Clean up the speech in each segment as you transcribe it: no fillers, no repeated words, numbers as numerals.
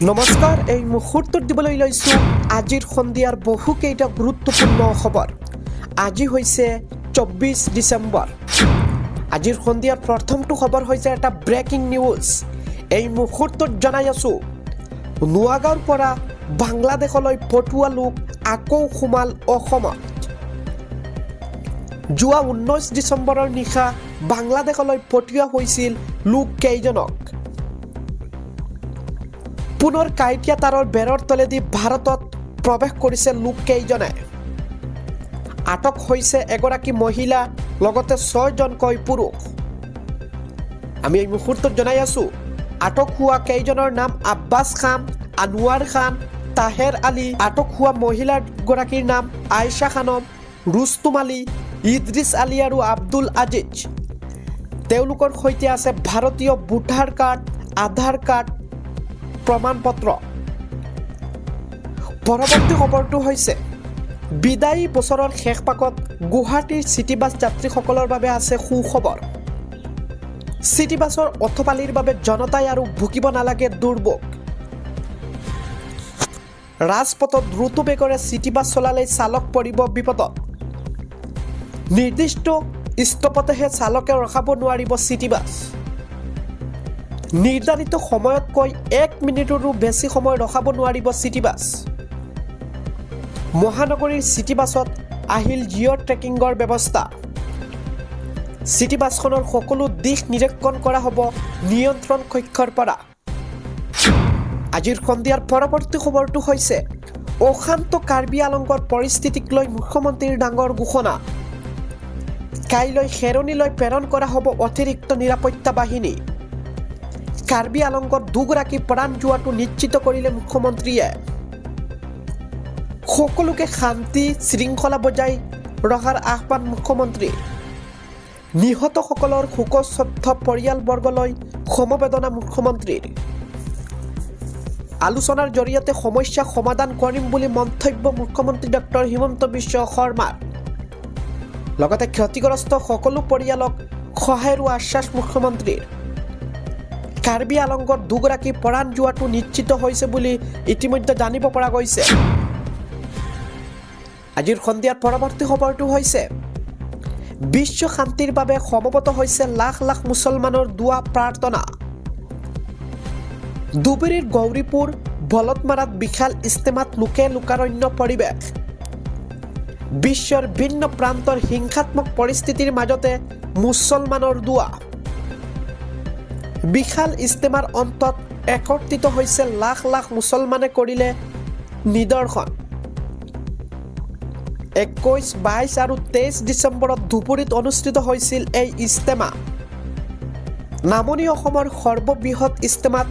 নমস্কাৰ, এই মুহূৰ্তত দিবলৈ লৈছোঁ আজিৰ সন্ধিয়াৰ বহুকেইটা গুৰুত্বপূৰ্ণ খবৰ। আজি হৈছে 24 ডিচেম্বৰ। আজিৰ সন্ধিয়াৰ প্ৰথমটো খবৰ হৈছে এটা ব্ৰেকিং নিউজ। এই মুহূৰ্তত জনাই আছোঁ, নোয়াগাঁৱৰ পৰা বাংলাদেশলৈ পঠোৱা লোক আকৌ সোমাল অসমত। যোৱা 19 ডিচেম্বৰৰ নিশা বাংলাদেশলৈ পঠিওৱা হৈছিল লোক কেইজনক। পুনৰ কাঁইটীয়া তাঁৰৰ বেৰৰ তলেদি ভাৰতত প্ৰৱেশ কৰিছে লোককেইজনে। আটক হৈছে এগৰাকী মহিলা, লগতে 6জনকৈ পুৰুষ। আমি এই মুহূৰ্তত জনাই আছোঁ, আটক হোৱা কেইজনৰ নাম আব্বাছ খান, আনোৱাৰ খান, তাহেৰ আলী। আটক হোৱা মহিলাগৰাকীৰ নাম আয়েশা খানম, ৰুস্তুম আলী, ইদ্ৰিছ আলী আৰু আব্দুল আজিজ। তেওঁলোকৰ সৈতে আছে ভাৰতীয় ভোটাৰ কাৰ্ড, আধাৰ কাৰ্ড, প্ৰমাণপত্ৰ। পৰৱৰ্তী খবৰটো হৈছে, বিদায়ী বছৰৰ শেষ পাকত গুৱাহাটীৰ চিটি বাছ যাত্ৰীসকলৰ বাবে আছে সুখবৰ। চিটি বাছৰ অথপালিৰ বাবে জনতাই আৰু ভুগিব নালাগে দুৰ্ভোগ। ৰাজপথত দ্ৰুত বেগেৰে চিটি বাছ চলালে চালক পৰিব বিপদত। নিৰ্দিষ্ট ষ্টপতেহে চালকে ৰখাব নোৱাৰিব চিটি বাছ। নিৰ্ধাৰিত সময়তকৈ 1 মিনিটৰো বেছি সময় ৰখাব নোৱাৰিব চিটি বাছ। মহানগৰীৰ চিটি বাছত আহিল জিঅ' ট্ৰেকিঙৰ ব্যৱস্থা। চিটি বাছখনৰ সকলো দিশ নিৰীক্ষণ কৰা হ'ব নিয়ন্ত্ৰণ কক্ষৰ পৰা। আজিৰ সন্ধিয়াৰ পৰৱৰ্তী খবৰটো হৈছে, অশান্ত কাৰ্বি আংলঙৰ পৰিস্থিতিক লৈ মুখ্যমন্ত্ৰীৰ ডাঙৰ ঘোষণা। কাইলৈ খেৰণীলৈ প্ৰেৰণ কৰা হ'ব অতিৰিক্ত নিৰাপত্তা বাহিনী। কাৰ্বি আংলঙত 2গৰাকী প্ৰাণ যোৱাটো নিশ্চিত কৰিলে মুখ্যমন্ত্ৰীয়ে। সকলোকে শান্তি শৃংখলা বজাই ৰখাৰ আহ্বান মুখ্যমন্ত্ৰীৰ। নিহতসকলৰ শোকচ্ছদ্ধ পৰিয়ালবৰ্গলৈ সমবেদনা মুখ্যমন্ত্ৰীৰ। আলোচনাৰ জৰিয়তে সমস্যা সমাধান কৰিম বুলি মন্তব্য মুখ্যমন্ত্ৰী ডক্টৰ হিমন্ত বিশ্ব শৰ্মাৰ। লগতে ক্ষতিগ্ৰস্ত সকলো পৰিয়ালক সহায়ৰ আশ্বাস মুখ্যমন্ত্ৰীৰ। কাৰ্বি আংলঙত 2গৰাকী প্ৰাণ যোৱাটো নিশ্চিত হৈছে বুলি ইতিমধ্যে জানিব পৰা গৈছে। আজিৰ সন্ধিয়াৰ পৰৱৰ্তী খবৰটো হৈছে, বিশ্ব শান্তিৰ বাবে সমবেত হৈছে লাখ লাখ মুছলমানৰ দুৱা প্ৰাৰ্থনা। ধুবুৰীৰ গৌৰীপুৰ বলতমাৰাত বিশাল ইস্তেমাত লোকে লোকাৰণ্য পৰিৱেশ। বিশ্বৰ ভিন্ন প্ৰান্তৰ হিংসাত্মক পৰিস্থিতিৰ মাজতে মুছলমানৰ দুৱা। বিশাল ইস্তেমাৰ অন্তত একত্ৰিত হৈছে লাখ লাখ মুছলমানে কৰিলে নিদৰ্শন। 21, 22 আৰু 23 ডিচেম্বৰত ধুবুৰীত অনুষ্ঠিত হৈছিল এই ইস্তেমা। নামনি অসমৰ সৰ্ববৃহৎ ইস্তেমাত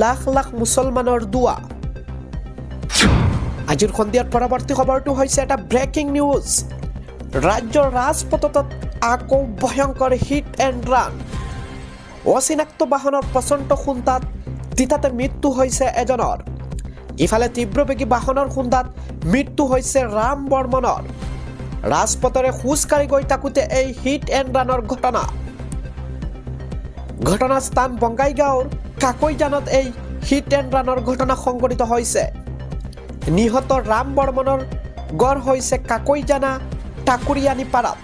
লাখ লাখ মুছলমানৰ দুৱা। আজিৰ সন্ধিয়াৰ পৰৱৰ্তী খবৰটো হৈছে এটা ব্ৰেকিং নিউজ। ৰাজ্যৰ ৰাজপথত আকৌ ভয়ংকৰ হিট এণ্ড ৰান। অচিনাক্ত বাহনৰ প্ৰচণ্ড খুন্দাত তিতাতে মৃত্যু হৈছে এজনৰ। ইফালে তীব্ৰবেগী বাহনৰ খুন্দাত মৃত্যু হৈছে ৰাম বৰ্মনৰ। ৰাজপথেৰে খোজকাঢ়ি গৈ থাকোঁতে এই হিট এণ্ড ৰানৰ ঘটনা। ঘটনাস্থান বঙাইগাঁৱৰ কাকৈজানত এই হিট এণ্ড ৰানৰ ঘটনা সংঘটিত হৈছে। নিহত ৰাম বৰ্মনৰ গড় হৈছে কাকৈজানা টাকুৰিয়ানী পাৰাত।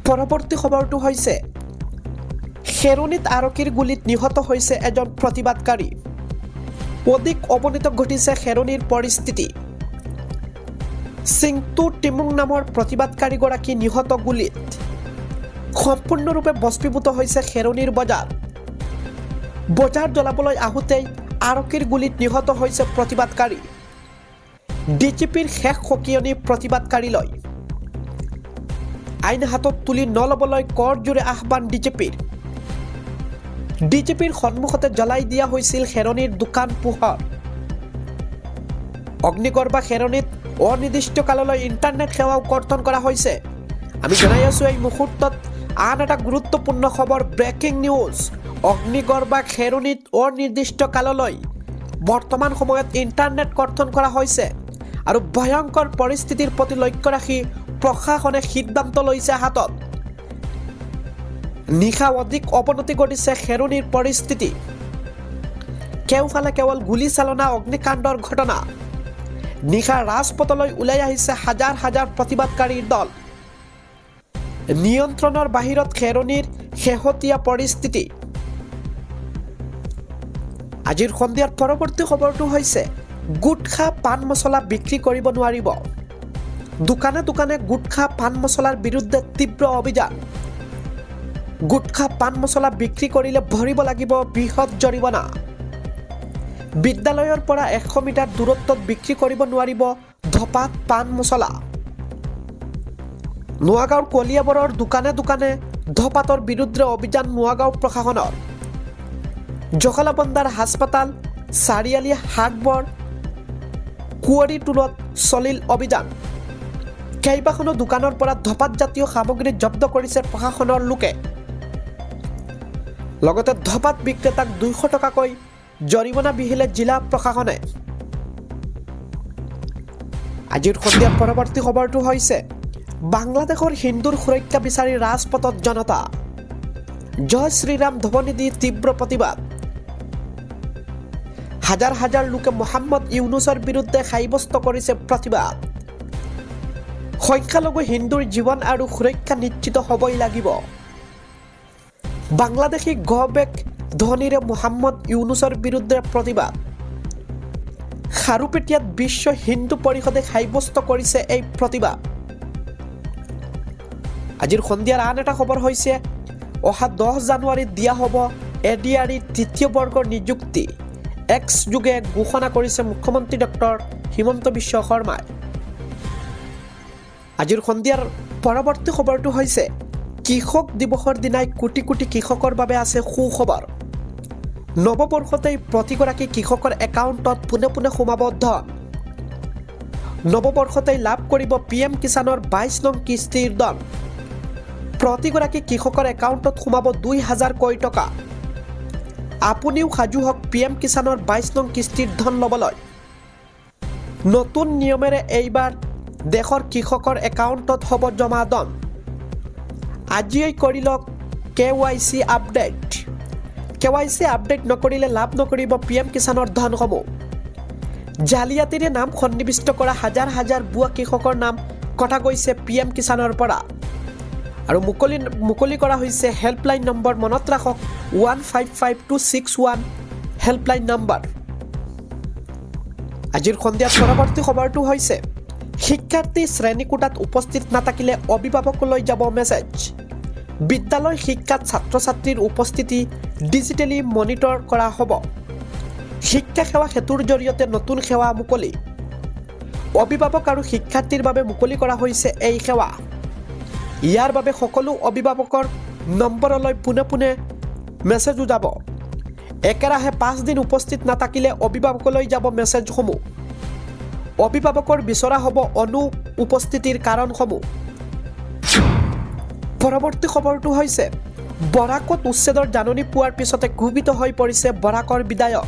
পৰৱৰ্তী খবৰটো হৈছে, খেৰণীত আৰক্ষীৰ গুলীত নিহত হৈছে এজন প্ৰতিবাদকাৰী। অধিক অৱনতি ঘটিছে খেৰণীৰ পৰিস্থিতি। চিংটু টিমুং নামৰ প্ৰতিবাদকাৰীগৰাকী নিহত গুলীত। সম্পূৰ্ণৰূপে ভস্মীভূত হৈছে খেৰণীৰ বজাৰ। বজাৰ জ্বলাবলৈ আহোঁতেই আৰক্ষীৰ গুলীত নিহত হৈছে প্ৰতিবাদকাৰী। ডিজিপিৰ শেষ সকিয়নি প্ৰতিবাদকাৰীলৈ। আইন হাতত তুলি নল'বলৈ কৰজোৰে আহ্বান ডিজিপিৰ। ডিজিপিৰ সন্মুখতে জ্বলাই দিয়া হৈছিল খেৰণীৰ দোকান পোহৰ। অগ্নিগড় বা খেৰণীত অনিৰ্দিষ্টকাললৈ ইণ্টাৰনেট সেৱাও কৰ্তন কৰা হৈছে। আমি জনাই আছোঁ, এই মুহূৰ্তত আন এটা গুৰুত্বপূৰ্ণ খবৰ, ব্ৰেকিং নিউজ। অগ্নিগড় বা খেৰণীত অনিৰ্দিষ্টকাললৈ বৰ্তমান সময়ত ইণ্টাৰনেট কৰ্তন কৰা হৈছে আৰু ভয়ংকৰ পৰিস্থিতিৰ প্ৰতি লক্ষ্য ৰাখি প্ৰশাসনে সিদ্ধান্ত লৈছে হাতত। নিশা অধিক অৱনতি ঘটিছে খেৰণীৰ পৰিস্থিতি। কেওফালে কেৱল গুলীচালনা অগ্নিকাণ্ডৰ ঘটনা নিশা ৰাজপথলৈ ওলাই আহিছে হাজাৰ হাজাৰ প্ৰতিবাদকাৰীৰ দল নিয়ন্ত্ৰণৰ বাহিৰত খেৰণিৰ শেহতীয়া পৰিস্থিতি আজিৰ সন্ধিয়াৰ পৰৱৰ্তী খবৰটো হৈছে গুটখা পান মছলা বিক্ৰী কৰিব নোৱাৰিব দোকানে দোকানে গুটখা পান মছলাৰ বিৰুদ্ধে তীব্ৰ অভিযান গুটখা পান মছলা বিক্ৰী কৰিলে ভৰিব লাগিব বৃহৎ জৰিমনা বিদ্যালয়ৰ পৰা 100 মিটাৰ দূৰত্বত বিক্ৰী কৰিব নোৱাৰিব ধপাত পান মছলা নোয়াগাঁৱৰ কলিয়াবৰৰ দোকানে দোকানে ধপাতৰ বিৰুদ্ধে অভিযান নোয়াগাঁও প্ৰশাসনৰ জখলাবন্দাৰ হাস্পাতাল চাৰিআলি হাটবৰ কুঁৱৰীটোলত চলিল অভিযান কেইবাখনো দোকানৰ পৰা ধপাত জাতীয় সামগ্ৰী জব্দ কৰিছে প্ৰশাসনৰ লোকে লগতে ধপাত বিক্ৰেতাক 200 টকাকৈ জৰিমনা বিহিলে জিলা প্ৰশাসনে আজিৰ সন্ধিয়াৰ পৰৱৰ্তী খবৰটো হৈছে বাংলাদেশৰ হিন্দুৰ সুৰক্ষা বিচাৰি ৰাজপথত জনতা জয় শ্ৰীৰাম ধ্বনি দি তীব্ৰ প্ৰতিবাদ হাজাৰ হাজাৰ লোকে মোহাম্মদ ইউনুছৰ বিৰুদ্ধে সাব্যস্ত কৰিছে প্ৰতিবাদ সংখ্যালঘু হিন্দুৰ জীৱন আৰু সুৰক্ষা নিশ্চিত হ'বই লাগিব বাংলাদেশী গবেক ধ্বনিৰে মোহাম্মদ ইউনুছৰ বিৰুদ্ধে প্ৰতিবাদ খাৰুপেটিয়াত বিশ্ব হিন্দু পৰিষদে সাব্যস্ত কৰিছে এই প্ৰতিবাদ আজিৰ সন্ধিয়াৰ আন এটা খবৰ হৈছে অহা 10 জানুৱাৰীত দিয়া হ'ব এডিআৰই তৃতীয় বৰ্গৰ নিযুক্তি এক্স যোগে ঘোষণা কৰিছে মুখ্যমন্ত্ৰী ডক্টৰ হিমন্ত বিশ্ব শৰ্মাই আজিৰ সন্ধিয়াৰ পৰৱৰ্তী খবৰটো হৈছে কৃষক দিৱসৰ দিনাই কোটি কোটি কৃষকৰ বাবে আছে সুখবৰ নৱবৰ্ষতেই প্ৰতিগৰাকী কৃষকৰ একাউণ্টত পোনে পোনে সোমাব ধন নৱবৰ্ষতেই লাভ কৰিব পিএম কিষাণৰ 22 নং কিস্তিৰ ধন প্ৰতিগৰাকী কৃষকৰ একাউণ্টত সোমাব 2000 কোটি টকা আপুনিও সাজু হওক পিএম কিষাণৰ 22 নং কিস্তিৰ ধন ল'বলৈ নতুন নিয়মেৰে এইবাৰ দেশৰ কৃষকৰ একাউণ্টত হ'ব জমা ধন আজিয়েই কৰি লওক কেৱাইচি আপডেট নকৰিলে লাভ নকৰিব পিএম কিষাণৰ ধনসমূহ জালিয়াতিৰে নাম সন্নিৱিষ্ট কৰা হাজাৰ হাজাৰ বুৱা কৃষকৰ নাম কটা গৈছে পিএম কিষাণৰ পৰা আৰু মুকলি কৰা হৈছে হেল্পলাইন নম্বৰ মনত ৰাখক 155261 হেল্পলাইন নম্বৰ আজিৰ সন্ধিয়াৰ পৰৱৰ্তী খবৰটো হৈছে শিক্ষাৰ্থী শ্ৰেণীকোঠাত উপস্থিত নাথাকিলে অভিভাৱকলৈ যাব মেছেজ বিদ্যালয় শিক্ষাত ছাত্ৰ ছাত্ৰীৰ উপস্থিতি ডিজিটেলি মনিটৰ কৰা হ'ব শিক্ষা সেৱা সেতুৰ জৰিয়তে নতুন সেৱা মুকলি অভিভাৱক আৰু শিক্ষাৰ্থীৰ বাবে মুকলি কৰা হৈছে এই সেৱা ইয়াৰ বাবে সকলো অভিভাৱকৰ নম্বৰলৈ পোনে পোনে মেছেজ যাব একেৰাহে 5 দিন উপস্থিত নাথাকিলে অভিভাৱকলৈ যাব মেছেজসমূহ অভিভাৱকৰ বিচৰা হ'ব অনুপস্থিতিৰ কাৰণসমূহ পৰৱৰ্তী খবৰটো হৈছে বৰাকত উচ্ছেদৰ জাননী পোৱাৰ পিছতে ক্ষোভিত হৈ পৰিছে বৰাকৰ বিধায়ক